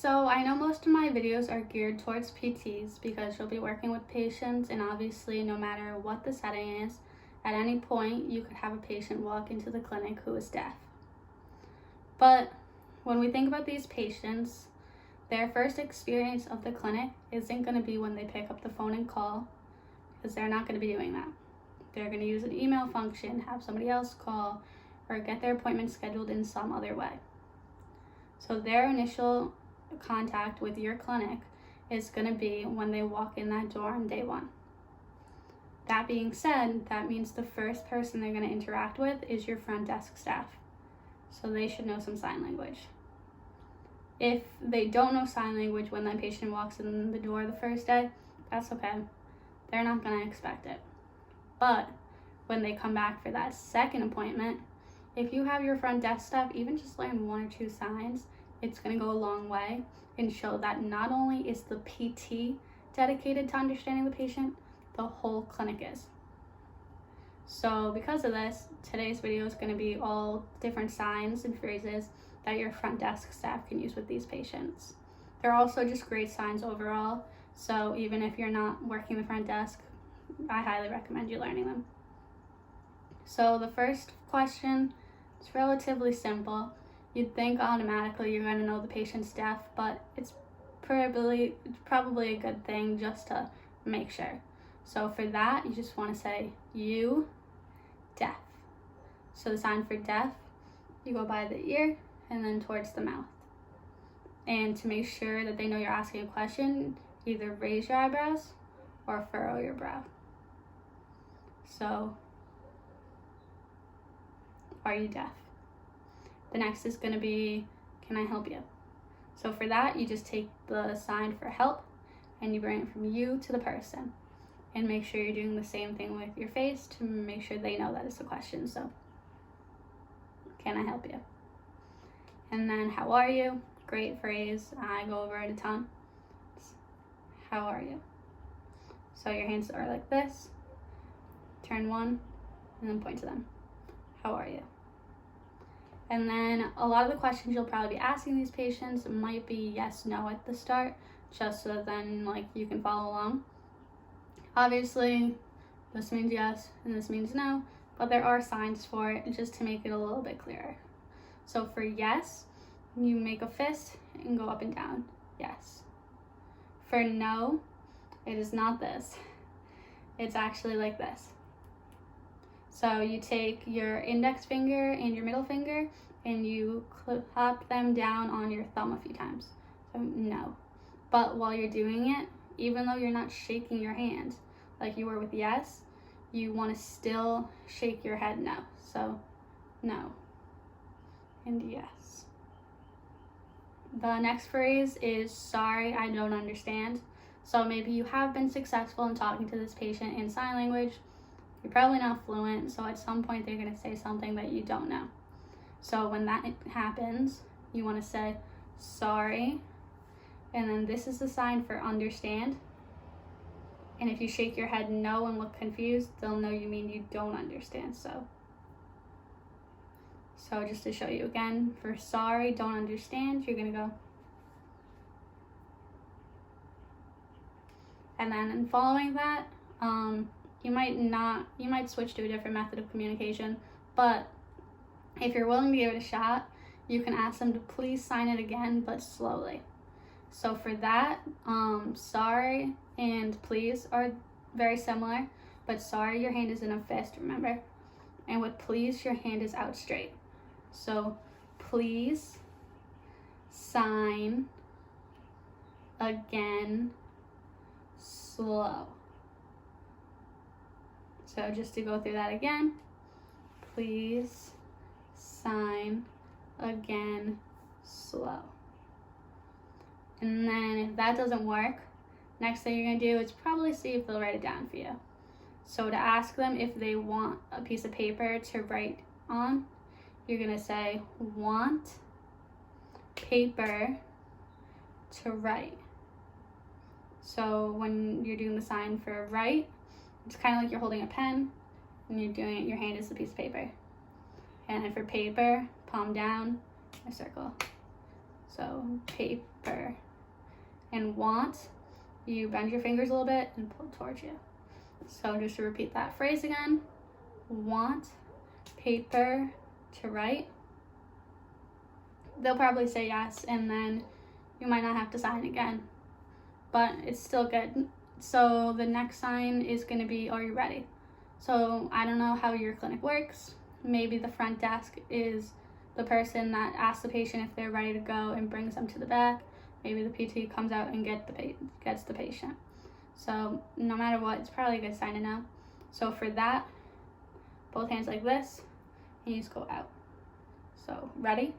So I know most of my videos are geared towards PTs because you'll be working with patients, and obviously no matter what the setting is, at any point you could have a patient walk into the clinic who is deaf. But when we think about these patients, their first experience of the clinic isn't going to be when they pick up the phone and call, because they're not going to be doing that. They're going to use an email function, have somebody else call, or get their appointment scheduled in some other way. So their initial contact with your clinic is going to be when they walk in that door on day one. That being said, that means the first person they're going to interact with is your front desk staff. So they should know some sign language. If they don't know sign language when that patient walks in the door the first day, that's okay. They're not going to expect it. But when they come back for that second appointment, if you have your front desk staff even just learn 1 or 2 signs, it's going to go a long way and show that not only is the PT dedicated to understanding the patient, the whole clinic is. So because of this, today's video is going to be all different signs and phrases that your front desk staff can use with these patients. They're also just great signs overall, so even if you're not working the front desk, I highly recommend you learning them. So the first question is relatively simple. You'd think automatically you're going to know the patient's deaf, but it's probably a good thing just to make sure. So for that, you just want to say, you, deaf. So the sign for deaf, you go by the ear and then towards the mouth. And to make sure that they know you're asking a question, either raise your eyebrows or furrow your brow. So, are you deaf? The next is going to be, can I help you? So for that, you just take the sign for help and you bring it from you to the person. And make sure you're doing the same thing with your face to make sure they know that it's a question. So, can I help you? And then, how are you? Great phrase. I go over it a ton. How are you? So your hands are like this. Turn one and then point to them. How are you? And then a lot of the questions you'll probably be asking these patients might be yes, no at the start, just so that then you can follow along. Obviously, this means yes and this means no, but there are signs for it just to make it a little bit clearer. So for yes, you make a fist and go up and down. Yes. For no, it is not this. It's actually like this. So you take your index finger and your middle finger and you clap them down on your thumb a few times. So no. But while you're doing it, even though you're not shaking your hand like you were with yes, you want to still shake your head no. So no and yes. The next phrase is sorry, I don't understand. So maybe you have been successful in talking to this patient in sign language. You're probably not fluent, so at some point they're going to say something that you don't know. So when that happens, you want to say sorry, and then this is the sign for understand. And if you shake your head no and look confused, they'll know you mean you don't understand. So just to show you again, for sorry, don't understand, you're going to go. And then in following that, you might switch to a different method of communication, but if you're willing to give it a shot, you can ask them to please sign it again, but slowly. So for that, sorry and please are very similar, but sorry, your hand is in a fist, remember? And with please, your hand is out straight. So please sign again slow. So just to go through that again, please sign again slow. And then if that doesn't work, next thing you're going to do is probably see if they'll write it down for you. So to ask them if they want a piece of paper to write on, you're going to say, want paper to write. So when you're doing the sign for write, it's kind of like you're holding a pen and you're doing it, your hand is the piece of paper. And for paper, palm down, a circle. So paper. And want, you bend your fingers a little bit and pull towards you. So just to repeat that phrase again, want paper to write. They'll probably say yes, and then you might not have to sign again, but it's still good. So the next sign is going to be, are you ready? So I don't know how your clinic works. Maybe the front desk is the person that asks the patient if they're ready to go and brings them to the back. Maybe the PT comes out and gets the patient. So no matter what, it's probably a good sign to know. So for that, both hands like this, and you just go out. So ready?